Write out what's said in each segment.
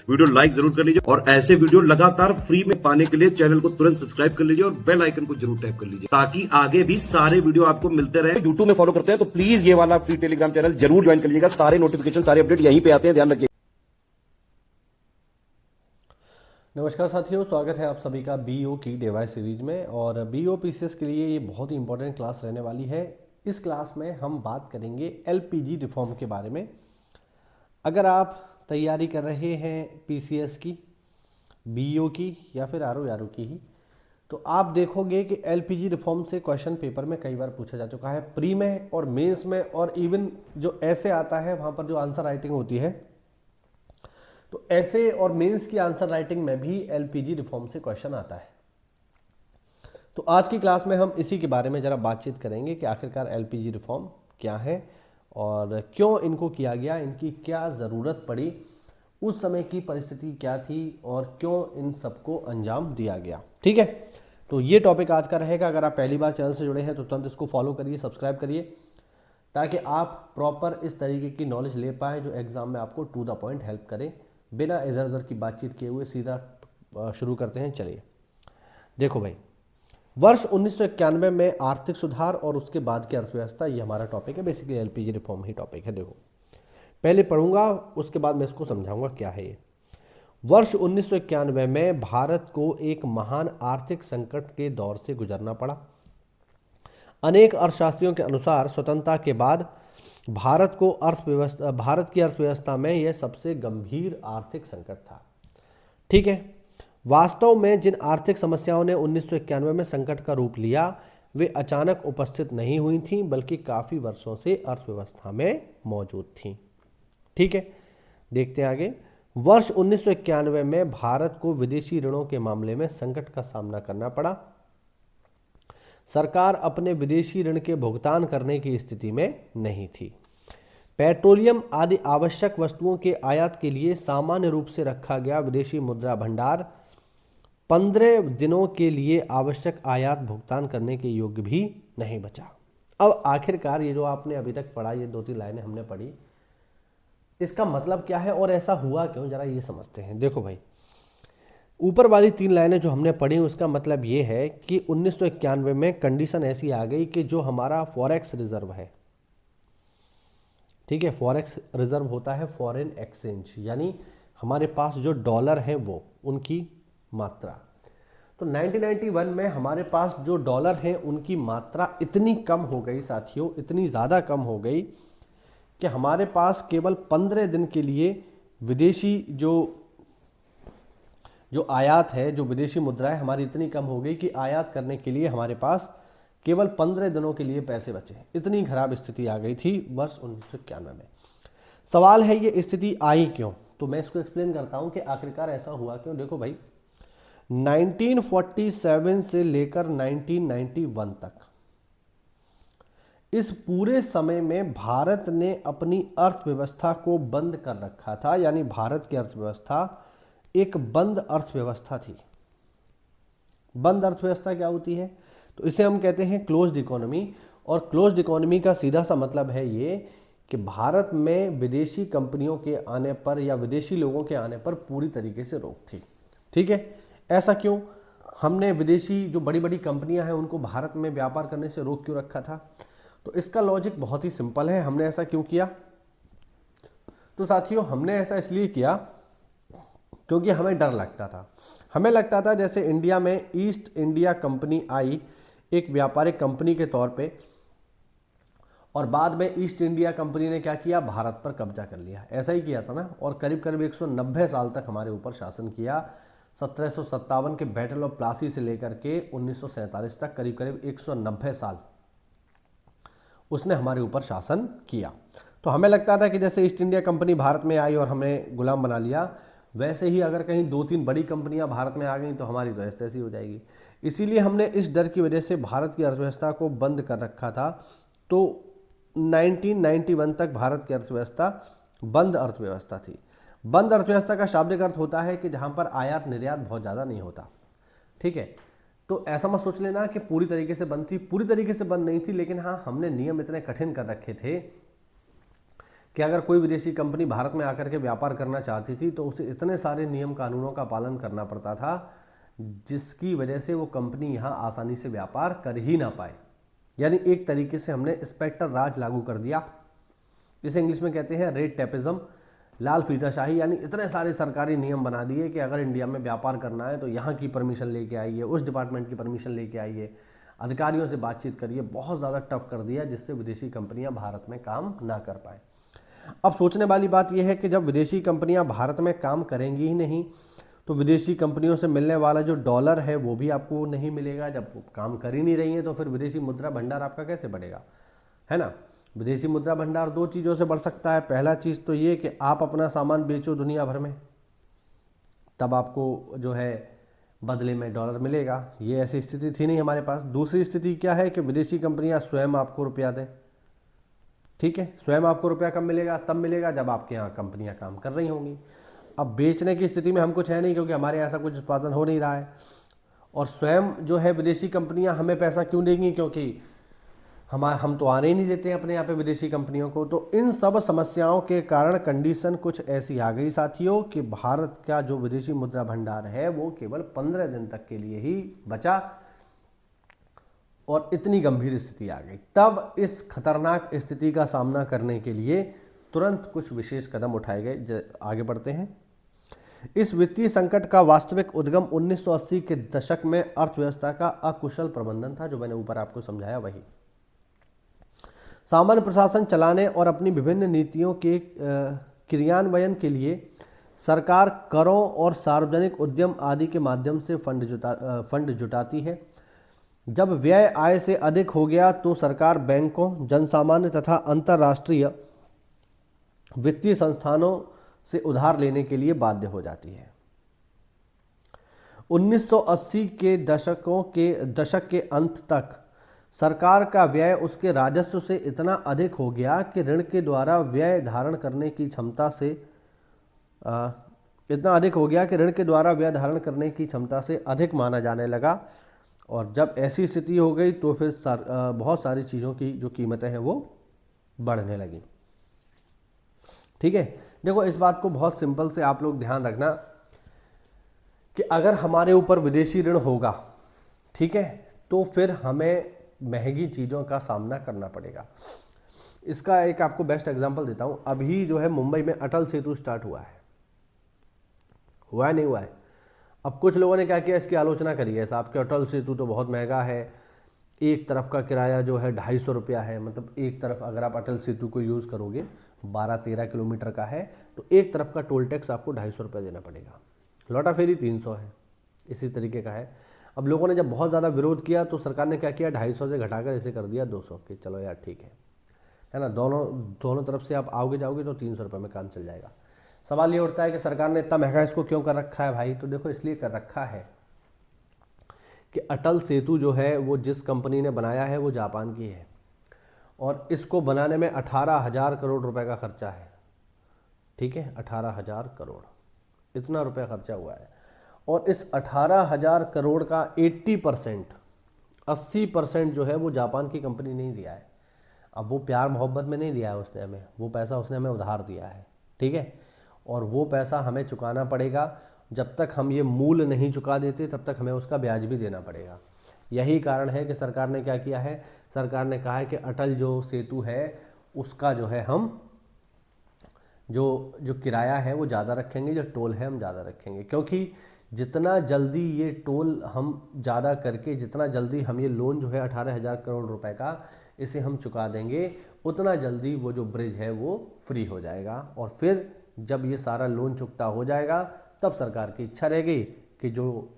Video like जरूर कर लीजिए और ऐसे वीडियो लगातार फ्री में पाने के लिए चैनल को तुरंत सब्सक्राइब कर लीजिए और बेल आइकन को जरूर टैप कर लीजिए ताकि आगे भी सारे वीडियो आपको मिलते रहे। यूट्यूब में फॉलो करते हैं तो प्लीज ये वाला फ्री टेलीग्राम चैनल जरूर ज्वाइन कर लीजिएगा। सारे नोटिफिकेशन, सारे अपडेट यहीं पे आते हैं, ध्यान रखिए। नमस्कार साथियों, स्वागत है आप सभी का बीओ की डिवाइस सीरीज में। और बीओ पीसीएस के लिए ये बहुत ही इंपॉर्टेंट क्लास रहने वाली है। इस क्लास में हम बात करेंगे एलपीजी रिफॉर्म के बारे में। अगर आप तैयारी कर रहे हैं पीसीएस की, बीओ की या फिर आरओ की ही, तो आप देखोगे कि एलपीजी रिफॉर्म से क्वेश्चन पेपर में कई बार पूछा जा चुका है, प्री में और मेंस में, और इवन जो ऐसे आता है वहाँ पर जो आंसर राइटिंग होती है, तो ऐसे और मेंस की आंसर राइटिंग में भी एलपीजी रिफॉर्म से क्वेश्चन आता है। तो आज की क्लास में हम इसी के बारे में ज़रा बातचीत करेंगे कि आखिरकार एलपीजी रिफॉर्म क्या है और क्यों इनको किया गया, इनकी क्या ज़रूरत पड़ी, उस समय की परिस्थिति क्या थी और क्यों इन सबको अंजाम दिया गया। ठीक है, तो ये टॉपिक आज का रहेगा। अगर आप पहली बार चैनल से जुड़े हैं तो तुरंत इसको फॉलो करिए, सब्सक्राइब करिए, ताकि आप प्रॉपर इस तरीके की नॉलेज ले पाएँ जो एग्ज़ाम में आपको टू द पॉइंट हेल्प करे। बिना इधर उधर की बातचीत किए हुए सीधा शुरू करते हैं। चलिए देखो भाई, वर्ष 1991 में आर्थिक सुधार और उसके बाद की अर्थव्यवस्था, ये हमारा टॉपिक है। बेसिकली एलपीजी रिफॉर्म ही टॉपिक है। देखो, पहले पढ़ूंगा, उसके बाद मैं इसको समझाऊंगा क्या है ये। वर्ष 1991 में भारत को एक महान आर्थिक संकट के दौर से गुजरना पड़ा। अनेक अर्थशास्त्रियों के अनुसार स्वतंत्रता के बाद भारत की अर्थव्यवस्था में यह सबसे गंभीर आर्थिक संकट था। ठीक है, वास्तव में जिन आर्थिक समस्याओं ने 1991 में संकट का रूप लिया वे अचानक उपस्थित नहीं हुई थीं, बल्कि काफ़ी वर्षों से अर्थव्यवस्था में मौजूद थीं। ठीक है, देखते हैं आगे। वर्ष 1991 में भारत को विदेशी ऋणों के मामले में संकट का सामना करना पड़ा। सरकार अपने विदेशी ऋण के भुगतान करने की स्थिति में नहीं थी। पेट्रोलियम आदि आवश्यक वस्तुओं के आयात के लिए सामान्य रूप से रखा गया विदेशी मुद्रा भंडार 15 दिनों के लिए आवश्यक आयात भुगतान करने के योग्य भी नहीं बचा। अब आखिरकार ये जो आपने अभी तक पढ़ा, ये 2-3 लाइनें हमने पढ़ी, इसका मतलब क्या है और ऐसा हुआ क्यों, जरा ये समझते हैं। देखो भाई, ऊपर वाली 3 लाइनें जो हमने पढ़ी उसका मतलब ये है कि 1991 में कंडीशन ऐसी आ गई कि जो हमारा फॉरेक्स रिजर्व है, ठीक है, फॉरेक्स रिजर्व होता है फॉरेन एक्सचेंज, यानी हमारे पास जो डॉलर हैं वो, उनकी मात्रा, तो 1991 में हमारे पास जो डॉलर हैं उनकी मात्रा इतनी कम हो गई साथियों, इतनी ज़्यादा कम हो गई कि हमारे पास केवल 15 दिन के लिए विदेशी जो आयात है, जो विदेशी मुद्रा है हमारी इतनी कम हो गई कि आयात करने के लिए हमारे पास केवल 15 दिनों के लिए पैसे बचे। इतनी खराब स्थिति आ गई थी वर्ष 1991 में। सवाल है ये स्थिति आई क्यों, तो मैं इसको एक्सप्लेन करता हूं कि आखिरकार ऐसा हुआ क्यों। देखो भाई, 1947 से लेकर 1991 तक, इस पूरे समय में भारत ने अपनी अर्थव्यवस्था को बंद कर रखा था, यानी भारत की अर्थव्यवस्था एक बंद अर्थव्यवस्था थी। बंद अर्थव्यवस्था क्या होती है, तो इसे हम कहते हैं क्लोज्ड इकोनॉमी। और क्लोज्ड इकोनॉमी का सीधा सा मतलब है ये कि भारत में विदेशी कंपनियों के आने पर या विदेशी लोगों के आने पर पूरी तरीके से रोक थी। ठीक है, ऐसा क्यों, हमने विदेशी जो बड़ी बड़ी कंपनियां हैं उनको भारत में व्यापार करने से रोक क्यों रखा था, तो इसका लॉजिक बहुत ही सिंपल है। हमने ऐसा क्यों किया, तो साथियों हमने ऐसा इसलिए किया क्योंकि हमें डर लगता था। हमें लगता था जैसे इंडिया में ईस्ट इंडिया कंपनी आई एक व्यापारिक कंपनी के तौर पे, और बाद में ईस्ट इंडिया कंपनी ने क्या किया, भारत पर कब्जा कर लिया। ऐसा ही किया था ना, और करीब करीब 190 साल तक हमारे ऊपर शासन किया। 1757 के बैटल ऑफ प्लासी से लेकर के 1947 तक करीब करीब 190 साल उसने हमारे ऊपर शासन किया। तो हमें लगता था कि जैसे ईस्ट इंडिया कंपनी भारत में आई और हमें गुलाम बना लिया, वैसे ही अगर कहीं 2-3 बड़ी कंपनियां भारत में आ गई तो हमारी तो ऐसी तैसी हो जाएगी। इसीलिए हमने इस डर की वजह से भारत की अर्थव्यवस्था को बंद कर रखा था। तो 1991 तक भारत की अर्थव्यवस्था बंद अर्थव्यवस्था थी। बंद अर्थव्यवस्था का शाब्दिक अर्थ होता है कि जहां पर आयात निर्यात बहुत ज़्यादा नहीं होता। ठीक है, तो ऐसा मत सोच लेना कि पूरी तरीके से बंद थी, पूरी तरीके से बंद नहीं थी, लेकिन हाँ हमने नियम इतने कठिन कर रखे थे कि अगर कोई विदेशी कंपनी भारत में आकर के व्यापार करना चाहती थी तो उसे इतने सारे नियम कानूनों का पालन करना पड़ता था जिसकी वजह से वो कंपनी यहाँ आसानी से व्यापार कर ही ना पाए। यानी एक तरीके से हमने इंस्पेक्टर राज लागू कर दिया। इसे इंग्लिश में कहते हैं रेड टेपिज्म, लाल फीताशाही। यानी इतने सारे सरकारी नियम बना दिए कि अगर इंडिया में व्यापार करना है तो यहाँ की परमिशन लेके आइए, उस डिपार्टमेंट की परमिशन लेके आइए, अधिकारियों से बातचीत करिए। बहुत ज़्यादा टफ कर दिया जिससे विदेशी कंपनियां भारत में काम ना कर पाए। अब सोचने वाली बात यह है कि जब विदेशी कंपनियां भारत में काम करेंगी ही नहीं तो विदेशी कंपनियों से मिलने वाला जो डॉलर है वो भी आपको नहीं मिलेगा। जब काम कर ही नहीं रही है तो फिर विदेशी मुद्रा भंडार आपका कैसे बढ़ेगा, है ना। विदेशी मुद्रा भंडार दो चीज़ों से बढ़ सकता है। पहला चीज़ तो ये कि आप अपना सामान बेचो दुनिया भर में, तब आपको जो है बदले में डॉलर मिलेगा। ये ऐसी स्थिति थी नहीं हमारे पास। दूसरी स्थिति क्या है कि विदेशी कंपनियां स्वयं आपको रुपया दें। ठीक है, स्वयं आपको रुपया कब मिलेगा? तब मिलेगा जब आपके यहाँ कंपनियां काम कर रही होंगी। अब बेचने की स्थिति में हम कुछ है नहीं क्योंकि हमारे यहाँ ऐसा कुछ उत्पादन हो नहीं रहा है। और स्वयं जो है विदेशी कंपनियां हमें पैसा क्यों देंगी? क्योंकि हम तो आने ही नहीं देते हैं अपने यहाँ पे विदेशी कंपनियों को। तो इन सब समस्याओं के कारण कंडीशन कुछ ऐसी आ गई साथियों कि भारत का जो विदेशी मुद्रा भंडार है वो केवल 15 दिन तक के लिए ही बचा और इतनी गंभीर स्थिति आ गई। तब इस खतरनाक स्थिति का सामना करने के लिए तुरंत कुछ विशेष कदम उठाए गए। आगे बढ़ते हैं। इस वित्तीय संकट का वास्तविक उद्गम 1980 के दशक में अर्थव्यवस्था का अकुशल प्रबंधन था, जो मैंने ऊपर आपको समझाया वही। सामान्य प्रशासन चलाने और अपनी विभिन्न नीतियों के क्रियान्वयन के लिए सरकार करों और सार्वजनिक उद्यम आदि के माध्यम से फंड जुटाती है। जब व्यय आय से अधिक हो गया तो सरकार बैंकों, जनसामान्य तथा अंतर्राष्ट्रीय वित्तीय संस्थानों से उधार लेने के लिए बाध्य हो जाती है। 1980 के दशक के अंत तक सरकार का व्यय उसके राजस्व से इतना अधिक हो गया कि ऋण के द्वारा व्यय धारण करने की क्षमता से अधिक माना जाने लगा। और जब ऐसी स्थिति हो गई तो फिर बहुत सारी चीज़ों की जो कीमतें हैं वो बढ़ने लगी। ठीक है, देखो इस बात को बहुत सिंपल से आप लोग ध्यान रखना कि अगर हमारे ऊपर विदेशी ऋण होगा, ठीक है, तो फिर हमें महंगी चीज़ों का सामना करना पड़ेगा। इसका एक आपको बेस्ट एग्जांपल देता हूँ। अभी जो है मुंबई में अटल सेतु स्टार्ट हुआ है नहीं हुआ है? अब कुछ लोगों ने क्या किया, इसकी आलोचना करी है, साहब कि अटल सेतु तो बहुत महंगा है, एक तरफ का किराया जो है 250 रुपया है। मतलब एक तरफ अगर आप अटल सेतु को यूज़ करोगे 12-13 किलोमीटर का है तो एक तरफ का टोल टैक्स आपको 250 रुपया देना पड़ेगा, लौटा फेरी 300 है, इसी तरीके का है। अब लोगों ने जब बहुत ज़्यादा विरोध किया तो सरकार ने क्या किया, 250 से घटाकर इसे कर दिया 200 कि चलो यार ठीक है ना, दोनों तरफ से आप आओगे जाओगे तो 300 रुपये में काम चल जाएगा। सवाल ये उठता है कि सरकार ने इतना महंगा इसको क्यों कर रखा है भाई? तो देखो इसलिए कर रखा है कि अटल सेतु जो है वो जिस कंपनी ने बनाया है वो जापान की है और इसको बनाने में 18,000 करोड़ रुपए का खर्चा है। ठीक है, 18,000 करोड़, इतना रुपया खर्चा हुआ है। और इस 18,000 करोड़ का 80% जो है वो जापान की कंपनी ने दिया है। अब वो प्यार मोहब्बत में नहीं दिया है उसने हमें, वो पैसा उसने हमें उधार दिया है। ठीक है, और वो पैसा हमें चुकाना पड़ेगा। जब तक हम ये मूल नहीं चुका देते तब तक हमें उसका ब्याज भी देना पड़ेगा। यही कारण है कि सरकार ने क्या किया है, सरकार ने कहा है कि अटल जो सेतु है उसका जो है हम जो किराया है वो ज़्यादा रखेंगे, जो टोल है हम ज़्यादा रखेंगे। क्योंकि जितना जल्दी ये टोल हम ज़्यादा करके, जितना जल्दी हम ये लोन जो है 18,000 करोड़ रुपए का इसे हम चुका देंगे, उतना जल्दी वो जो ब्रिज है वो फ्री हो जाएगा। और फिर जब ये सारा लोन चुकता हो जाएगा तब सरकार की इच्छा रहेगी कि जो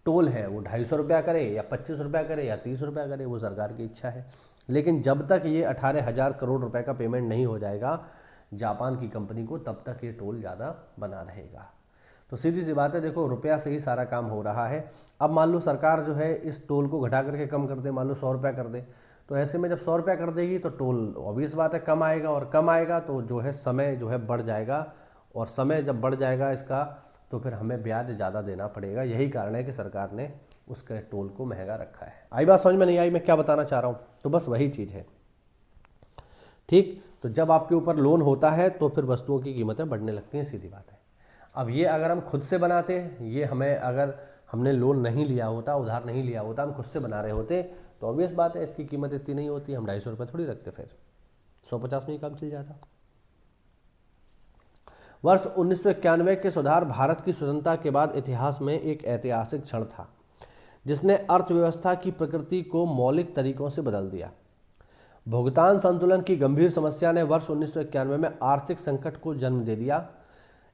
टोल है वो 250 रुपया करे या 25 रुपया करे या 30 रुपया करे, वो सरकार की इच्छा है। लेकिन जब तक ये 18,000 करोड़ रुपए का पेमेंट नहीं हो जाएगा जापान की कंपनी को, तब तक ये टोल ज़्यादा बना रहेगा। तो सीधी सी बात है, देखो रुपया से ही सारा काम हो रहा है। अब मान लो सरकार जो है इस टोल को घटा करके कम कर दे, मान लो 100 रुपया कर दे, तो ऐसे में जब 100 रुपया कर देगी तो टोल ऑब्वियस बात है कम आएगा, और कम आएगा तो जो है समय जो है बढ़ जाएगा, और समय जब बढ़ जाएगा इसका तो फिर हमें ब्याज ज़्यादा देना पड़ेगा। यही कारण है कि सरकार ने उसके टोल को महंगा रखा है। आई बात समझ में नहीं आई मैं क्या बताना चाह रहा हूँ? तो बस वही चीज़ है। ठीक, तो जब आपके ऊपर लोन होता है तो फिर वस्तुओं की कीमतें बढ़ने लगती हैं, सीधी बात है। अब ये अगर हम खुद से बनाते, ये हमें अगर हमने लोन नहीं लिया होता, उधार नहीं लिया होता, हम खुद से बना रहे होते, तो ऑब्वियस बात है इसकी कीमत इतनी नहीं होती, हम 250 रुपये थोड़ी रखते, फिर 150 में ही काम चल जाता। वर्ष 1991 के सुधार भारत की स्वतंत्रता के बाद इतिहास में एक ऐतिहासिक क्षण था, जिसने अर्थव्यवस्था की प्रकृति को मौलिक तरीकों से बदल दिया। भुगतान संतुलन की गंभीर समस्या ने वर्ष 1991 में आर्थिक संकट को जन्म दे दिया।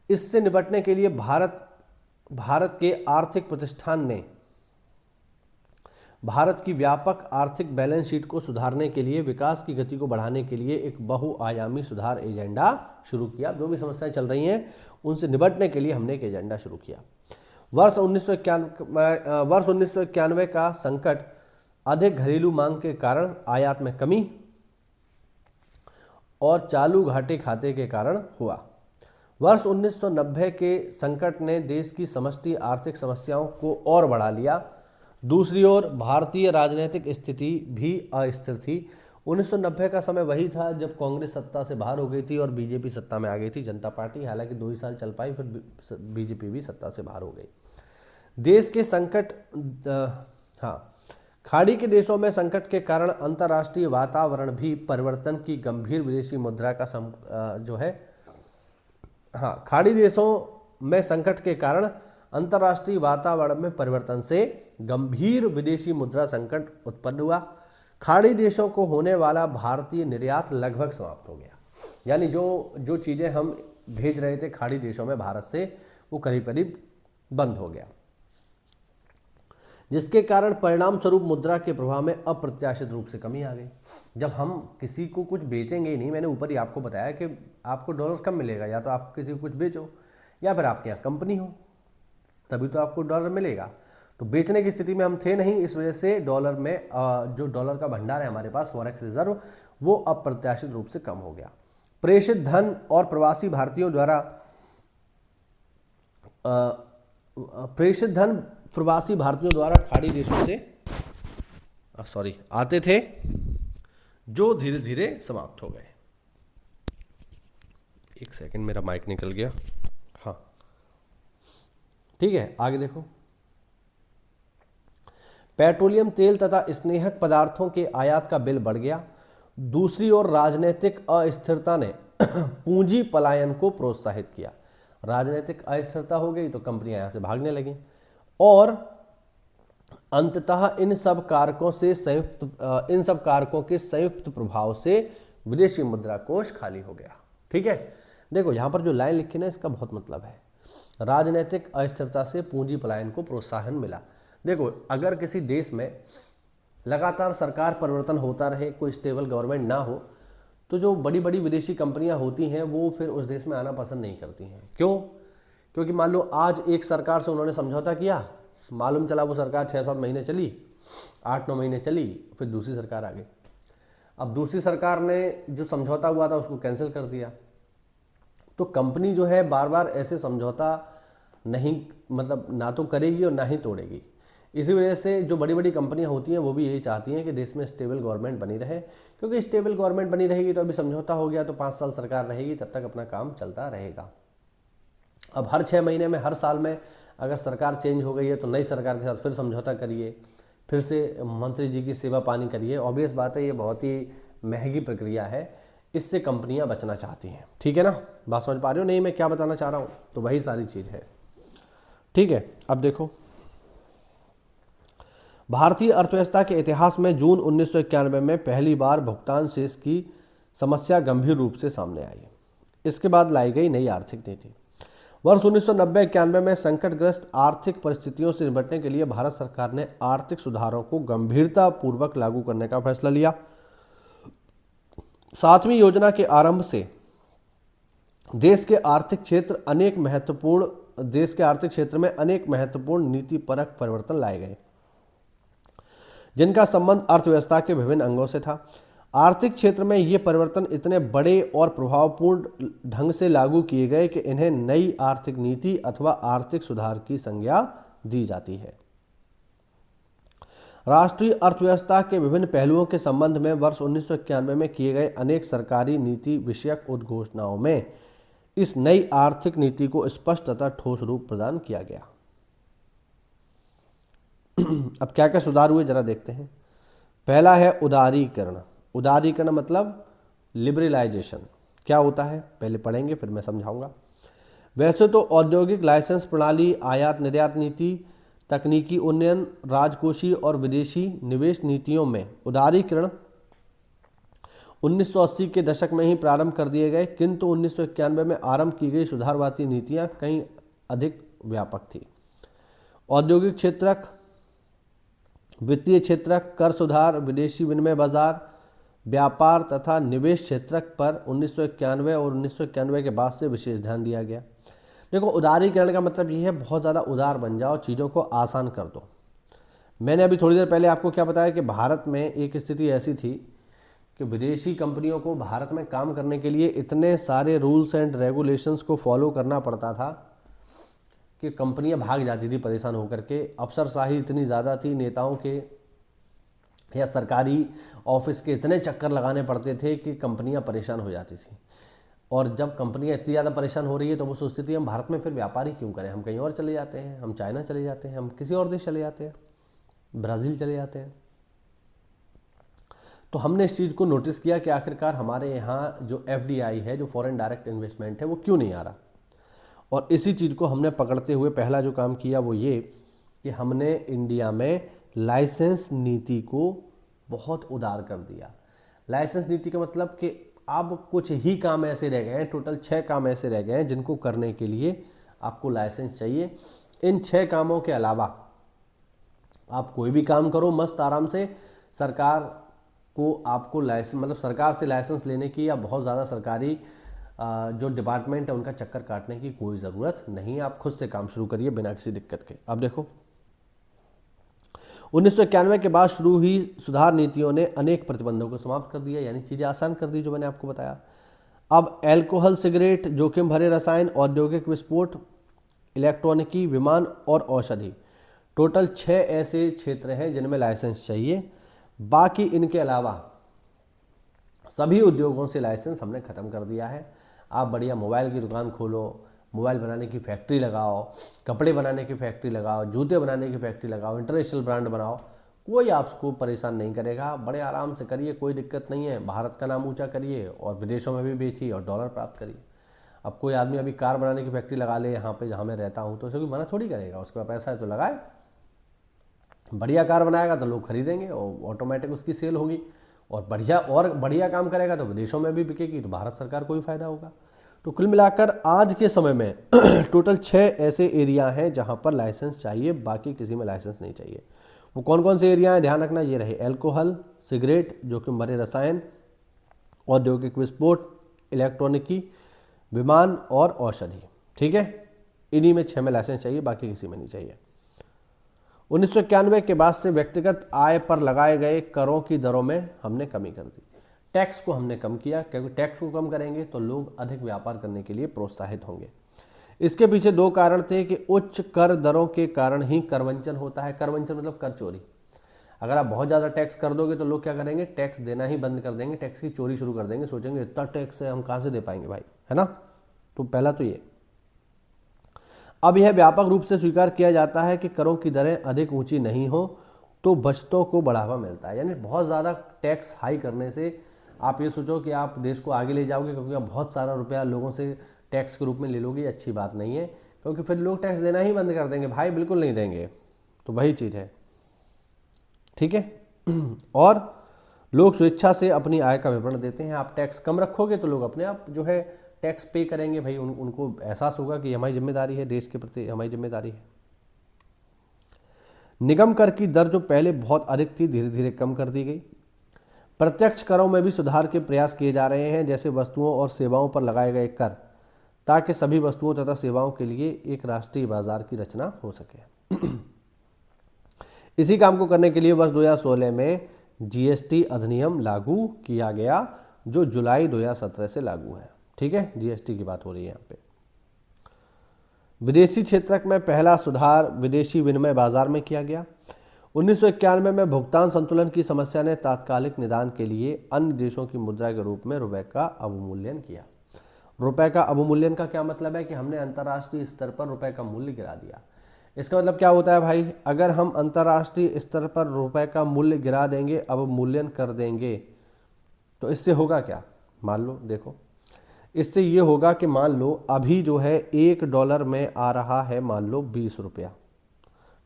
इससे निपटने के लिए भारत के आर्थिक प्रतिष्ठान ने भारत की व्यापक आर्थिक बैलेंस शीट को सुधारने के लिए, विकास की गति को बढ़ाने के लिए एक बहुआयामी सुधार एजेंडा शुरू किया। जो भी समस्याएं चल रही हैं उनसे निपटने के लिए हमने एक एजेंडा शुरू किया। वर्ष 1991 का संकट अधिक घरेलू मांग के कारण, आयात में कमी और चालू घाटे खाते के कारण हुआ। वर्ष 1990 के संकट ने देश की समष्टि आर्थिक समस्याओं को और बढ़ा लिया। दूसरी ओर भारतीय राजनीतिक स्थिति भी अस्थिर थी। 1990 का समय वही था जब कांग्रेस सत्ता से बाहर हो गई थी और बीजेपी सत्ता में आ गई थी, जनता पार्टी। हालांकि 2 ही साल चल पाई, फिर बीजेपी भी सत्ता से बाहर हो गई। देश के संकट, खाड़ी के देशों में संकट के कारण अंतर्राष्ट्रीय वातावरण भी परिवर्तन की गंभीर विदेशी मुद्रा का खाड़ी देशों में संकट के कारण अंतर्राष्ट्रीय वातावरण में परिवर्तन से गंभीर विदेशी मुद्रा संकट उत्पन्न हुआ। खाड़ी देशों को होने वाला भारतीय निर्यात लगभग समाप्त हो गया। यानी जो चीज़ें हम भेज रहे थे खाड़ी देशों में भारत से, वो करीब करीब बंद हो गया, जिसके कारण परिणाम स्वरूप मुद्रा के प्रभाव में अप्रत्याशित रूप से कमी आ गई। जब हम किसी को कुछ बेचेंगे ही नहीं, मैंने ऊपर ही आपको बताया कि आपको डॉलर कम मिलेगा, या तो आप किसी को कुछ बेचो या फिर आपके यहाँ कंपनी हो, तभी तो आपको डॉलर मिलेगा। तो बेचने की स्थिति में हम थे नहीं, इस वजह से डॉलर में जो डॉलर का भंडार है हमारे पास, फॉरेक्स रिजर्व, वो अप्रत्याशित रूप से कम हो गया। प्रेषित धन और प्रवासी भारतीयों द्वारा खाड़ी देशों से आते थे, जो धीरे धीरे समाप्त हो गए। एक सेकंड, मेरा माइक निकल गया। हाँ ठीक है, आगे देखो। पेट्रोलियम तेल तथा स्नेहक पदार्थों के आयात का बिल बढ़ गया। दूसरी ओर राजनीतिक अस्थिरता ने पूंजी पलायन को प्रोत्साहित किया। राजनीतिक अस्थिरता हो गई तो कंपनियां यहां से भागने लगी, और अंततः इन सब कारकों के संयुक्त प्रभाव से विदेशी मुद्रा कोष खाली हो गया। ठीक है, देखो यहां पर जो लाइन लिखी ना, इसका बहुत मतलब है। राजनीतिक अस्थिरता से पूंजी पलायन को प्रोत्साहन मिला। देखो, अगर किसी देश में लगातार सरकार परिवर्तन होता रहे, कोई स्टेबल गवर्नमेंट ना हो, तो जो बड़ी बड़ी विदेशी कंपनियां होती हैं वो फिर उस देश में आना पसंद नहीं करती हैं। क्यों? क्योंकि मान लो आज एक सरकार से उन्होंने समझौता किया, मालूम चला वो सरकार 6-7 महीने चली, 8-9 महीने चली, फिर दूसरी सरकार आ गई। अब दूसरी सरकार ने जो समझौता हुआ था उसको कैंसिल कर दिया। तो कंपनी जो है बार बार ऐसे समझौता नहीं, मतलब ना तो करेगी और ना ही तोड़ेगी। इसी वजह से जो बड़ी बड़ी कंपनियां होती हैं वो भी यही चाहती हैं कि देश में स्टेबल गवर्नमेंट बनी रहे, क्योंकि स्टेबल गवर्नमेंट बनी रहेगी तो अभी समझौता हो गया तो 5 साल सरकार रहेगी, तब तक अपना काम चलता रहेगा। अब हर 6 महीने में, हर साल में अगर सरकार चेंज हो गई है तो नई सरकार के साथ फिर समझौता करिए, फिर से मंत्री जी की सेवा पानी करिए। ऑब्वियस बात है, ये बहुत ही महंगी प्रक्रिया है, इससे कंपनियां बचना चाहती हैं। ठीक है ना, बात समझ पा रहे हो? नहीं, मैं क्या बताना चाह रहा हूँ, तो वही सारी चीज़ है। ठीक है, अब देखो, भारतीय अर्थव्यवस्था के इतिहास में जून 1991 में पहली बार भुगतान शेष की समस्या गंभीर रूप से सामने आई। इसके बाद लाई गई नई आर्थिक नीति। वर्ष 1990-91 में संकटग्रस्त आर्थिक परिस्थितियों से निपटने के लिए भारत सरकार ने आर्थिक सुधारों को गंभीरता पूर्वक लागू करने का फैसला लिया। 7वीं योजना के आरंभ से देश के आर्थिक क्षेत्र में अनेक महत्वपूर्ण नीतिपरक परिवर्तन लाए गए, जिनका संबंध अर्थव्यवस्था के विभिन्न अंगों से था। आर्थिक क्षेत्र में ये परिवर्तन इतने बड़े और प्रभावपूर्ण ढंग से लागू किए गए कि इन्हें नई आर्थिक नीति अथवा आर्थिक सुधार की संज्ञा दी जाती है। राष्ट्रीय अर्थव्यवस्था के विभिन्न पहलुओं के संबंध में वर्ष 1991 में किए गए अनेक सरकारी नीति विषयक उद्घोषणाओं में इस नई आर्थिक नीति को स्पष्ट तथा ठोस रूप प्रदान किया गया। अब क्या क्या सुधार हुए जरा देखते हैं। पहला है उदारीकरण। उदारीकरण मतलब लिबरलाइजेशन। क्या होता है पहले पढ़ेंगे फिर मैं समझाऊंगा। वैसे तो औद्योगिक लाइसेंस प्रणाली, आयात निर्यात नीति, तकनीकी उन्नयन, राजकोषीय और विदेशी निवेश नीतियों में उदारीकरण 1980 के दशक में ही प्रारंभ कर दिए गए, किंतु 1991 में आरंभ की गई सुधारवादी नीतियां कहीं अधिक व्यापक थी। औद्योगिक क्षेत्रक, वित्तीय क्षेत्रक, कर सुधार, विदेशी विनिमय बाजार, व्यापार तथा निवेश क्षेत्रक पर 1991 और 1991 के बाद से विशेष ध्यान दिया गया। देखो, उदारीकरण का मतलब ये है बहुत ज़्यादा उदार बन जाओ, चीज़ों को आसान कर दो। मैंने अभी थोड़ी देर पहले आपको क्या बताया कि भारत में एक स्थिति ऐसी थी कि विदेशी कंपनियों को भारत में काम करने के लिए इतने सारे रूल्स एंड रेगुलेशंस को फॉलो करना पड़ता था कि कंपनियां भाग जाती थी परेशान होकर के। अफसरशाही इतनी ज़्यादा थी, नेताओं के या सरकारी ऑफिस के इतने चक्कर लगाने पड़ते थे कि कंपनियां परेशान हो जाती थी। और जब कंपनियां इतनी ज़्यादा परेशान हो रही है तो वो सोचती थी हम भारत में फिर व्यापार ही क्यों करें, हम कहीं और चले जाते हैं, हम चाइना चले जाते हैं, हम किसी और देश चले जाते हैं, ब्राज़ील चले जाते हैं। तो हमने इस चीज़ को नोटिस किया कि आखिरकार हमारे यहाँ जो FDI है, जो फॉरेन डायरेक्ट इन्वेस्टमेंट है, वो क्यों नहीं आ रहा। और इसी चीज़ को हमने पकड़ते हुए पहला जो काम किया वो ये कि हमने इंडिया में लाइसेंस नीति को बहुत उदार कर दिया। लाइसेंस नीति का मतलब कि अब कुछ ही काम ऐसे रह गए हैं, टोटल 6 काम ऐसे रह गए हैं जिनको करने के लिए आपको लाइसेंस चाहिए। इन 6 कामों के अलावा आप कोई भी काम करो मस्त आराम से, सरकार को आपको लाइसेंस मतलब सरकार से लाइसेंस लेने की या बहुत ज़्यादा सरकारी जो डिपार्टमेंट है उनका चक्कर काटने की कोई ज़रूरत नहीं। आप खुद से काम शुरू करिए बिना किसी दिक्कत के। अब देखो, 1991 के बाद शुरू हुई सुधार नीतियों ने अनेक प्रतिबंधों को समाप्त कर दिया, यानी चीज़ें आसान कर दी जो मैंने आपको बताया। अब अल्कोहल, सिगरेट, जोखिम भरे रसायन, औद्योगिक विस्फोट, इलेक्ट्रॉनिकी, विमान और औषधि, टोटल 6 ऐसे क्षेत्र हैं जिनमें लाइसेंस चाहिए। बाकी इनके अलावा सभी उद्योगों से लाइसेंस हमने ख़त्म कर दिया है। आप बढ़िया मोबाइल की दुकान खोलो, मोबाइल बनाने की फैक्ट्री लगाओ, कपड़े बनाने की फैक्ट्री लगाओ, जूते बनाने की फैक्ट्री लगाओ, इंटरनेशनल ब्रांड बनाओ, कोई आपको परेशान नहीं करेगा। बड़े आराम से करिए, कोई दिक्कत नहीं है। भारत का नाम ऊंचा करिए और विदेशों में भी बेचिए और डॉलर प्राप्त करिए। अब कोई आदमी अभी कार बनाने की फैक्ट्री लगा ले यहाँ पे जहाँ मैं रहता हूँ तो उसे कोई मना थोड़ी करेगा, उसके पास पैसा है तो लगाए। बढ़िया कार बनाएगा तो लोग खरीदेंगे और ऑटोमेटिक उसकी सेल होगी, और बढ़िया काम करेगा तो विदेशों में भी बिकेगी, तो भारत सरकार को भी फायदा होगा। तो कुल मिलाकर आज के समय में टोटल 6 ऐसे एरिया हैं जहां पर लाइसेंस चाहिए, बाकी किसी में लाइसेंस नहीं चाहिए। वो कौन कौन से एरिया हैं ध्यान रखना, ये रहे अल्कोहल, सिगरेट, जोखिम भरे रसायन, औद्योगिक विस्फोट, इलेक्ट्रॉनिकी, विमान और औषधि। ठीक है, इन्हीं में 6 में लाइसेंस चाहिए, बाकी किसी में नहीं चाहिए। 1991 के बाद से व्यक्तिगत आय पर लगाए गए करों की दरों में हमने कमी कर दी। टैक्स को हमने कम किया, क्योंकि टैक्स को कम करेंगे तो लोग अधिक व्यापार करने के लिए प्रोत्साहित होंगे। इसके पीछे 2 कारण थे कि उच्च कर दरों के कारण ही करवंचन होता है। करवंचन मतलब कर चोरी। अगर आप बहुत ज़्यादा टैक्स कर दोगे तो लोग क्या करेंगे, टैक्स देना ही बंद कर देंगे, टैक्स की चोरी शुरू कर देंगे, सोचेंगे इतना टैक्स है हम कहाँ से दे पाएंगे भाई, है ना। तो पहला तो ये। अब यह व्यापक रूप से स्वीकार किया जाता है कि करों की दरें अधिक ऊंची नहीं हो तो बचतों को बढ़ावा मिलता है। यानी बहुत ज़्यादा टैक्स हाई करने से आप ये सोचो कि आप देश को आगे ले जाओगे, क्योंकि आप बहुत सारा रुपया लोगों से टैक्स के रूप में ले लोगे, ये अच्छी बात नहीं है, क्योंकि फिर लोग टैक्स देना ही बंद कर देंगे भाई, बिल्कुल नहीं देंगे। तो वही चीज़ है, ठीक है। और लोग स्वेच्छा से अपनी आय का विवरण देते हैं। आप टैक्स कम रखोगे तो लोग अपने आप जो है टैक्स पे करेंगे भाई, उनको एहसास होगा कि हमारी जिम्मेदारी है, देश के प्रति हमारी जिम्मेदारी है। निगम कर की दर जो पहले बहुत अधिक थी, धीरे धीरे कम कर दी गई। प्रत्यक्ष करों में भी सुधार के प्रयास किए जा रहे हैं, जैसे वस्तुओं और सेवाओं पर लगाए गए कर, ताकि सभी वस्तुओं तथा सेवाओं के लिए एक राष्ट्रीय बाजार की रचना हो सके। इसी काम को करने के लिए वर्ष 2016 में GST अधिनियम लागू किया गया, जो जुलाई 2017 से लागू है। ठीक है, GST की बात हो रही है यहाँ पे। विदेशी क्षेत्रक में पहला सुधार विदेशी विनिमय बाजार में किया गया। 1991 में भुगतान संतुलन की समस्या ने तात्कालिक निदान के लिए अन्य देशों की मुद्रा के रूप में रुपए का अवमूल्यन किया। रुपए का अवमूल्यन का क्या मतलब है कि हमने अंतर्राष्ट्रीय स्तर पर रुपए का मूल्य गिरा दिया। इसका मतलब क्या होता है भाई, अगर हम अंतर्राष्ट्रीय स्तर पर रुपए का मूल्य गिरा देंगे, अवमूल्यन कर देंगे, तो इससे होगा क्या, मान लो देखो, इससे ये होगा कि मान लो अभी जो है $1 में आ रहा है मान लो 20 रुपया,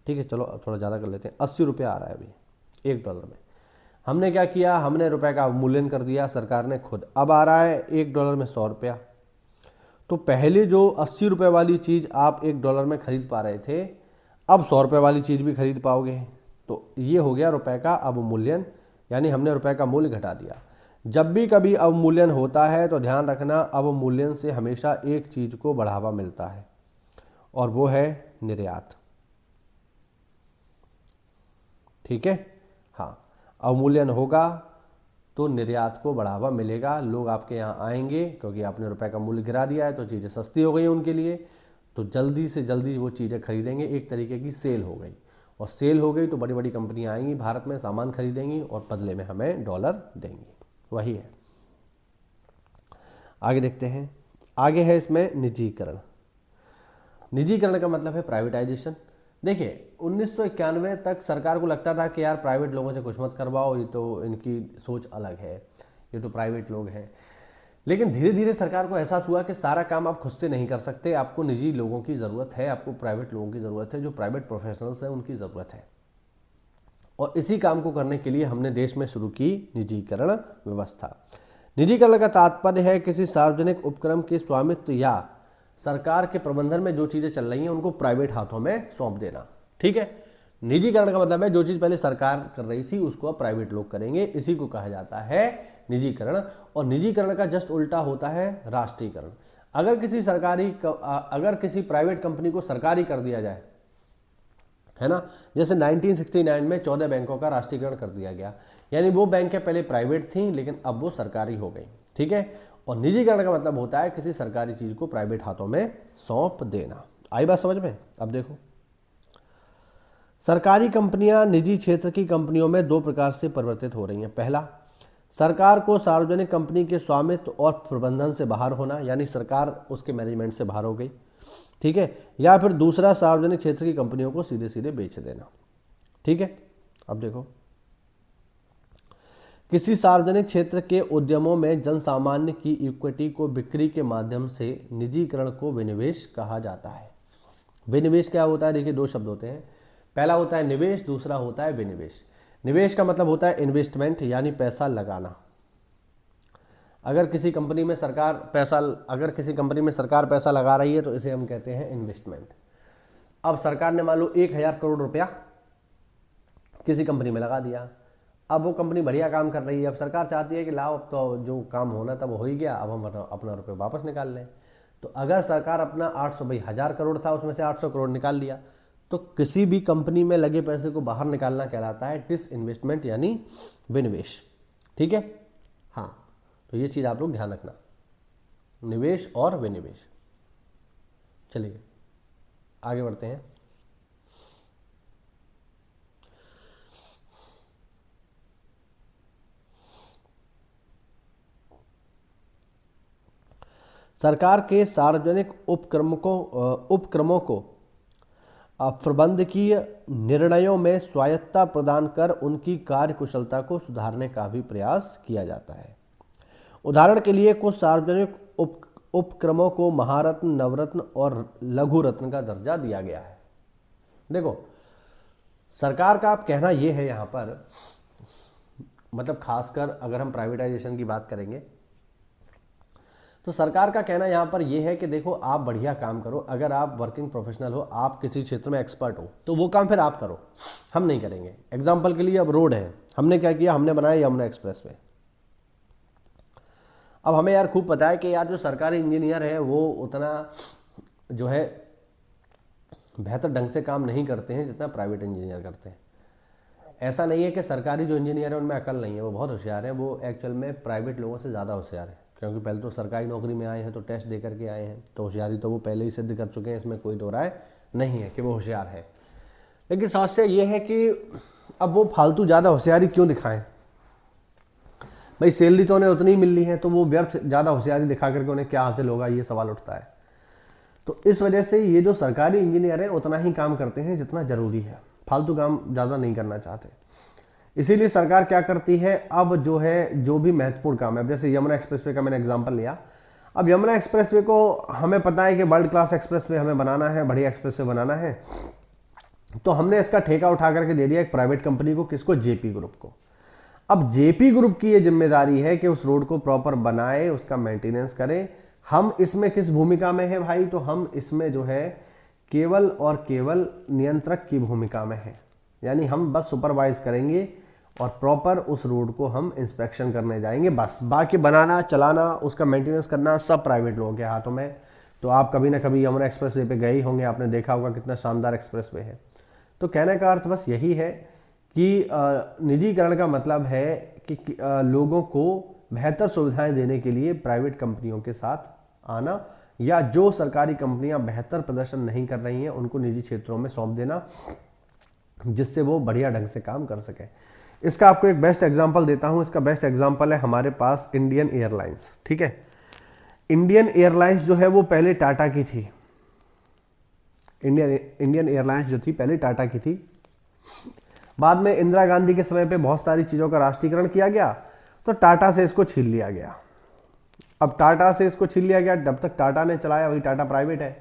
ठीक है, चलो थोड़ा ज़्यादा कर लेते हैं, 80 रुपया आ रहा है अभी $1 में। हमने क्या किया, हमने रुपए का अवमूल्यन कर दिया सरकार ने खुद, अब आ रहा है $1 में 100 रुपया। तो पहले जो 80 रुपये वाली चीज़ आप $1 में खरीद पा रहे थे, अब 100 रुपये वाली चीज़ भी खरीद पाओगे। तो ये हो गया रुपए का अवमूल्यन, यानी हमने रुपए का मूल्य घटा दिया। जब भी कभी अवमूल्यन होता है तो ध्यान रखना, अवमूल्यन से हमेशा एक चीज़ को बढ़ावा मिलता है और वो है निर्यात, ठीक है। हाँ, अवमूल्यन होगा तो निर्यात को बढ़ावा मिलेगा, लोग आपके यहाँ आएंगे क्योंकि आपने रुपए का मूल्य गिरा दिया है, तो चीज़ें सस्ती हो गई उनके लिए, तो जल्दी से जल्दी वो चीज़ें खरीदेंगे। एक तरीके की सेल हो गई, और सेल हो गई तो बड़ी बड़ी कंपनियां आएंगी भारत में, सामान खरीदेंगी और बदले में हमें डॉलर देंगी, वही है। आगे देखते हैं, आगे है इसमें निजीकरण। निजीकरण का मतलब है प्राइवेटाइजेशन। देखिए 1991 तक सरकार को लगता था कि यार प्राइवेट लोगों से कुछ मत करवाओ, ये तो इनकी सोच अलग है, ये तो प्राइवेट लोग हैं। लेकिन धीरे धीरे सरकार को एहसास हुआ कि सारा काम आप खुद से नहीं कर सकते, आपको निजी लोगों की ज़रूरत है, आपको प्राइवेट लोगों की ज़रूरत है, जो प्राइवेट प्रोफेशनल्स हैं उनकी ज़रूरत है। और इसी काम को करने के लिए हमने देश में शुरू की निजीकरण व्यवस्था। निजीकरण का तात्पर्य है किसी सार्वजनिक उपक्रम के स्वामित्व या सरकार के प्रबंधन में जो चीज़ें चल रही हैं उनको प्राइवेट हाथों में सौंप देना, ठीक है। निजीकरण का मतलब है जो चीज़ पहले सरकार कर रही थी उसको अब प्राइवेट लोग करेंगे, इसी को कहा जाता है निजीकरण। और निजीकरण का जस्ट उल्टा होता है राष्ट्रीयकरण। अगर किसी प्राइवेट कंपनी को सरकारी कर दिया जाए, है ना, जैसे 1969 में 14 बैंकों का राष्ट्रीयकरण कर दिया गया, यानी वो बैंकें पहले प्राइवेट थीं लेकिन अब वो सरकारी हो गई, ठीक है। और निजीकरण का मतलब होता है किसी सरकारी चीज को प्राइवेट हाथों में सौंप देना। आई बात समझ में? अब देखो, सरकारी कंपनियां निजी क्षेत्र की कंपनियों में दो प्रकार से परिवर्तित हो रही हैं। पहला, सरकार को सार्वजनिक कंपनी के स्वामित्व और प्रबंधन से बाहर होना, यानी सरकार उसके मैनेजमेंट से बाहर हो गई, ठीक है। या फिर दूसरा, सार्वजनिक क्षेत्र की कंपनियों को सीधे सीधे बेच देना, ठीक है। अब देखो, किसी सार्वजनिक क्षेत्र के उद्यमों में जनसामान्य की इक्विटी को बिक्री के माध्यम से निजीकरण को विनिवेश कहा जाता है। विनिवेश क्या होता है? देखिए, दो शब्द होते हैं, पहला होता है निवेश, दूसरा होता है विनिवेश। निवेश का मतलब होता है इन्वेस्टमेंट, यानी पैसा लगाना। अगर किसी कंपनी में सरकार पैसा लगा रही है तो इसे हम कहते हैं इन्वेस्टमेंट। अब सरकार ने मान लो 1000 करोड़ रुपया किसी कंपनी में लगा दिया, अब वो कंपनी बढ़िया काम कर रही है, अब सरकार चाहती है कि लाओ, अब तो जो काम होना था वो हो ही गया, अब हम अपना रुपये वापस निकाल लें। तो अगर सरकार अपना 1000 करोड़ था, उसमें से 800 करोड़ निकाल लिया, तो किसी भी कंपनी में लगे पैसे को बाहर निकालना कहलाता है डिसइन्वेस्टमेंट, यानी विनिवेश, ठीक है। हाँ, तो ये चीज़ आप लोग ध्यान रखना, निवेश और विनिवेश। चलिए आगे बढ़ते हैं। सरकार के सार्वजनिक उपक्रमों को प्रबंधकीय निर्णयों में स्वायत्तता प्रदान कर उनकी कार्यकुशलता को सुधारने का भी प्रयास किया जाता है। उदाहरण के लिए कुछ सार्वजनिक उपक्रमों को महारत्न, नवरत्न और लघु रत्न का दर्जा दिया गया है। देखो, सरकार का आप कहना यह है यहाँ पर, मतलब खासकर अगर हम प्राइवेटाइजेशन की बात करेंगे तो सरकार का कहना यहाँ पर यह है कि देखो, आप बढ़िया काम करो, अगर आप वर्किंग प्रोफेशनल हो, आप किसी क्षेत्र में एक्सपर्ट हो, तो वो काम फिर आप करो, हम नहीं करेंगे। एग्जाम्पल के लिए, अब रोड है, हमने क्या किया, हमने बनाया यमुना एक्सप्रेस वे। अब हमें यार खूब पता है कि यार जो सरकारी इंजीनियर है वो उतना जो है बेहतर ढंग से काम नहीं करते हैं जितना प्राइवेट इंजीनियर करते हैं। ऐसा नहीं है कि सरकारी जो इंजीनियर है उनमें अकल नहीं है, वो बहुत होशियार हैं, वो एक्चुअल में प्राइवेट लोगों से ज़्यादा होशियार है, क्योंकि पहले तो सरकारी नौकरी में आए हैं, तो टेस्ट दे करके आए हैं, तो होशियारी तो वो पहले ही सिद्ध कर चुके हैं, इसमें कोई दो राय नहीं है कि वो होशियार है। लेकिन समस्या ये है कि अब वो फालतू ज़्यादा होशियारी क्यों दिखाएं? भाई सैलरी तो उन्हें उतनी ही मिलनी है, तो वो व्यर्थ ज़्यादा होशियारी दिखा करके उन्हें क्या हासिल होगा, ये सवाल उठता है। तो इस वजह से ये जो सरकारी इंजीनियर हैं उतना ही काम करते हैं जितना ज़रूरी है, फालतू काम ज़्यादा नहीं करना चाहते। इसीलिए सरकार क्या करती है, अब जो है जो भी महत्वपूर्ण काम है, अब जैसे यमुना एक्सप्रेसवे का मैंने एग्जांपल लिया। अब यमुना एक्सप्रेसवे को हमें पता है कि वर्ल्ड क्लास एक्सप्रेसवे हमें बनाना है, बढ़िया एक्सप्रेसवे बनाना है, तो हमने इसका ठेका उठा करके दे दिया एक प्राइवेट कंपनी को। किसको? जेपी ग्रुप को। अब जेपी ग्रुप की ये जिम्मेदारी है कि उस रोड को प्रॉपर बनाए, उसका मेंटेनेंस करे। हम इसमें किस भूमिका में है भाई? तो हम इसमें जो है केवल और केवल नियंत्रक की भूमिका में है, यानी हम बस सुपरवाइज करेंगे और प्रॉपर उस रोड को हम इंस्पेक्शन करने जाएंगे बस। बाकी बनाना, चलाना, उसका मेंटेनेंस करना सब प्राइवेट लोगों के हाथों में। तो आप कभी ना कभी यमुना एक्सप्रेसवे पे गए ही होंगे, आपने देखा होगा कितना शानदार एक्सप्रेसवे है। तो कहने का अर्थ बस यही है कि निजीकरण का मतलब है कि लोगों को बेहतर सुविधाएं देने के लिए प्राइवेट कंपनियों के साथ आना, या जो सरकारी कंपनियां बेहतर प्रदर्शन नहीं कर रही हैं उनको निजी क्षेत्रों में सौंप देना, जिससे वो बढ़िया ढंग से काम कर सके। इसका आपको एक बेस्ट एग्जांपल देता हूं। इसका बेस्ट एग्जांपल है हमारे पास इंडियन एयरलाइंस। ठीक है, इंडियन एयरलाइंस जो है वो पहले टाटा की थी। इंडियन एयरलाइंस जो थी पहले टाटा की थी। बाद में इंदिरा गांधी के समय पे बहुत सारी चीज़ों का राष्ट्रीयकरण किया गया, तो टाटा से इसको छीन लिया गया। अब टाटा से इसको छीन लिया गया, जब तक टाटा ने चलाया वही टाटा प्राइवेट है,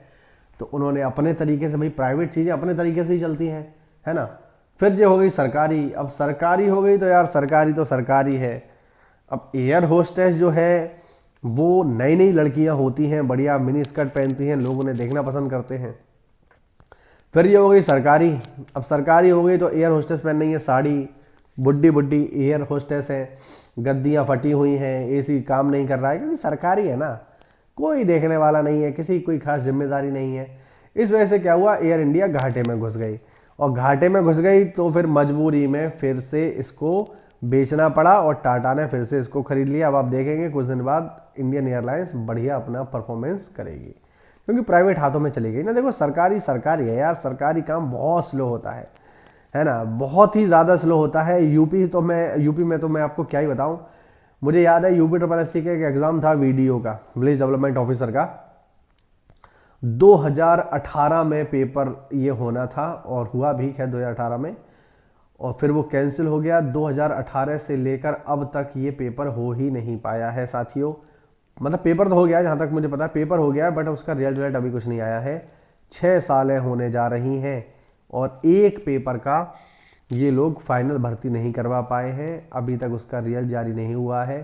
तो उन्होंने अपने तरीके से, भाई प्राइवेट चीज़ें अपने तरीके से ही चलती हैं, है ना। फिर ये हो गई सरकारी। अब सरकारी हो गई तो यार सरकारी तो सरकारी है। अब एयर होस्टेस जो है वो नई नई लड़कियां होती हैं, बढ़िया मिनी स्कर्ट पहनती हैं, लोग उन्हें देखना पसंद करते हैं। फिर ये हो गई सरकारी। अब सरकारी हो गई तो एयर होस्टेस पहन रही है साड़ी, बुड्ढी बुड्ढी एयर होस्टेस है, गद्दियाँ फटी हुई हैं, एसी काम नहीं कर रहा है, क्योंकि सरकारी है ना, कोई देखने वाला नहीं है, किसी कोई खास जिम्मेदारी नहीं है। इस वजह से क्या हुआ, एयर इंडिया घाटे में घुस गई, और घाटे में घुस गई तो फिर मजबूरी में फिर से इसको बेचना पड़ा और टाटा ने फिर से इसको खरीद लिया। अब आप देखेंगे कुछ दिन बाद इंडियन एयरलाइंस बढ़िया अपना परफॉर्मेंस करेगी, क्योंकि प्राइवेट हाथों में चली गई ना। देखो सरकारी सरकारी है यार, सरकारी काम बहुत स्लो होता है ना, बहुत ही ज़्यादा स्लो होता है। यूपी में तो मैं आपको क्या ही बताऊं। मुझे याद है यूपी ट्रिपल का एक एग्ज़ाम था वीडियो का, विलेज डेवलपमेंट ऑफिसर का, 2018 में पेपर ये होना था और हुआ भी है 2018 में, और फिर वो कैंसिल हो गया। 2018 से लेकर अब तक ये पेपर हो ही नहीं पाया है साथियों। मतलब पेपर तो हो गया है, जहाँ तक मुझे पता है पेपर हो गया है, बट उसका रिजल्ट अभी कुछ नहीं आया है। 6 सालें होने जा रही हैं और एक पेपर का ये लोग फाइनल भर्ती नहीं करवा पाए हैं, अभी तक उसका रिजल्ट जारी नहीं हुआ है।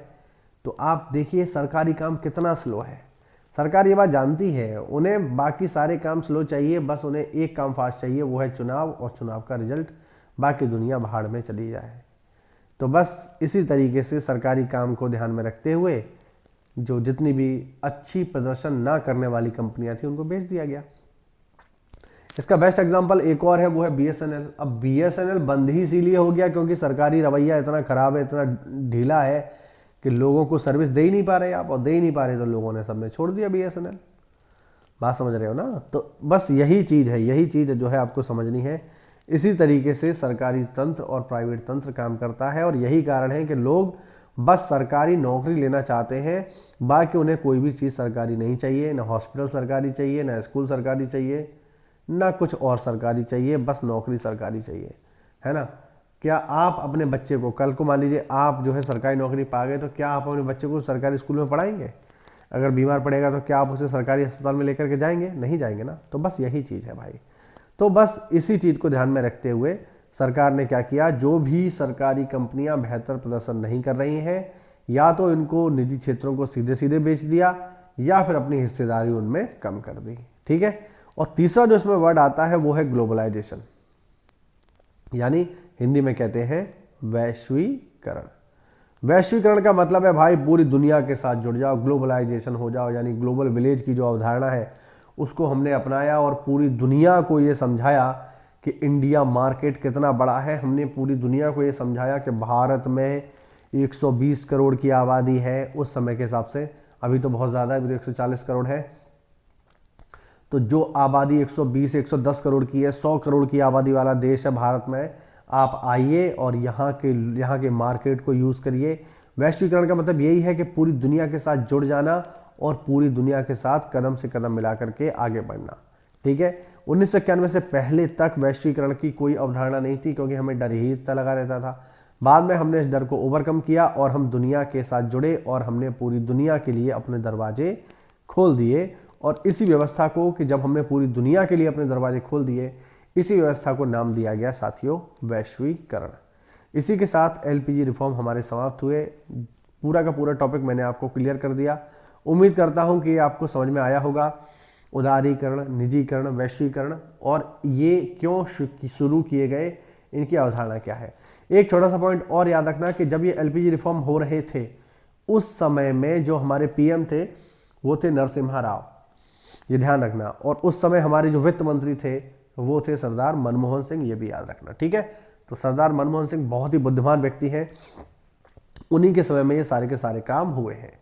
तो आप देखिए सरकारी काम कितना स्लो है। सरकार ये बात जानती है, उन्हें बाकी सारे काम स्लो चाहिए, बस उन्हें एक काम फास्ट चाहिए, वो है चुनाव, और चुनाव का रिजल्ट, बाकी दुनिया भाड़ में चली जाए। तो बस इसी तरीके से सरकारी काम को ध्यान में रखते हुए जो जितनी भी अच्छी प्रदर्शन ना करने वाली कंपनियां थी उनको बेच दिया गया। इसका बेस्ट एग्जांपल एक और है, वो है बीएसएनएल। अब बीएसएनएल बंद ही इसीलिए हो गया क्योंकि सरकारी रवैया इतना खराब है, इतना ढीला है कि लोगों को सर्विस दे ही नहीं पा रहे आप, और दे ही नहीं पा रहे तो लोगों ने सबने छोड़ दिया बीएसएनएल। बात समझ रहे हो ना। तो बस यही चीज़ है, यही चीज़ जो है आपको समझनी है। इसी तरीके से सरकारी तंत्र और प्राइवेट तंत्र काम करता है, और यही कारण है कि लोग बस सरकारी नौकरी लेना चाहते हैं, बाकी उन्हें कोई भी चीज़ सरकारी नहीं चाहिए, ना हॉस्पिटल सरकारी चाहिए, ना स्कूल सरकारी चाहिए, ना कुछ और सरकारी चाहिए, बस नौकरी सरकारी चाहिए, है ना। क्या आप अपने बच्चे को, कल को मान लीजिए आप जो है सरकारी नौकरी पा गए, तो क्या आप अपने बच्चे को सरकारी स्कूल में पढ़ाएंगे? अगर बीमार पड़ेगा तो क्या आप उसे सरकारी अस्पताल में लेकर के जाएंगे? नहीं जाएंगे ना। तो बस यही चीज़ है भाई। तो बस इसी चीज़ को ध्यान में रखते हुए सरकार ने क्या किया, जो भी सरकारी कंपनियां बेहतर प्रदर्शन नहीं कर रही हैं, या तो इनको निजी क्षेत्रों को सीधे सीधे बेच दिया, या फिर अपनी हिस्सेदारी उनमें कम कर दी। ठीक है। और तीसरा जो इसमें वर्ड आता है वो है ग्लोबलाइजेशन, यानी हिंदी में कहते हैं वैश्वीकरण। वैश्वीकरण का मतलब है भाई पूरी दुनिया के साथ जुड़ जाओ, ग्लोबलाइजेशन हो जाओ, यानी ग्लोबल विलेज की जो अवधारणा है उसको हमने अपनाया और पूरी दुनिया को ये समझाया कि इंडिया मार्केट कितना बड़ा है। हमने पूरी दुनिया को ये समझाया कि भारत में 120 करोड़ की आबादी है उस समय के हिसाब से, अभी तो बहुत ज़्यादा है, अभी तो 140 करोड़ है। तो जो आबादी 120 110 करोड़ की है, 100 करोड़ की आबादी वाला देश है भारत में, आप आइए और यहाँ के मार्केट को यूज़ करिए। वैश्वीकरण का मतलब यही है कि पूरी दुनिया के साथ जुड़ जाना और पूरी दुनिया के साथ कदम से कदम मिला करके आगे बढ़ना। ठीक है, 1991 से पहले तक वैश्वीकरण की कोई अवधारणा नहीं थी, क्योंकि हमें डर ही इतना लगा रहता था। बाद में हमने इस डर को ओवरकम किया और हम दुनिया के साथ जुड़े और हमने पूरी दुनिया के लिए अपने दरवाजे खोल दिए। और इसी व्यवस्था को, कि जब हमने पूरी दुनिया के लिए अपने दरवाजे खोल दिए, इसी व्यवस्था को नाम दिया गया साथियों वैश्वीकरण। इसी के साथ एलपीजी रिफॉर्म हमारे समाप्त हुए। पूरा का पूरा टॉपिक मैंने आपको क्लियर कर दिया। उम्मीद करता हूं कि आपको समझ में आया होगा। उदारीकरण, निजीकरण, वैश्वीकरण और ये क्यों शुरू किए गए, इनकी अवधारणा क्या है। एक छोटा सा पॉइंट और याद रखना कि जब ये एलपीजी रिफॉर्म हो रहे थे, उस समय में जो हमारे पीएम थे वो थे नरसिम्हा राव, ये ध्यान रखना। और उस समय हमारे जो वित्त मंत्री थे वो थे सरदार मनमोहन सिंह, ये भी याद रखना। ठीक है, तो सरदार मनमोहन सिंह बहुत ही बुद्धिमान व्यक्ति हैं, उन्हीं के समय में ये सारे के सारे काम हुए हैं।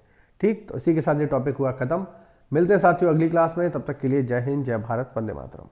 ठीक, तो इसी के साथ ये टॉपिक हुआ खत्म। मिलते हैं साथियों अगली क्लास में, तब तक के लिए जय हिंद, जय भारत, वंदे मातरम।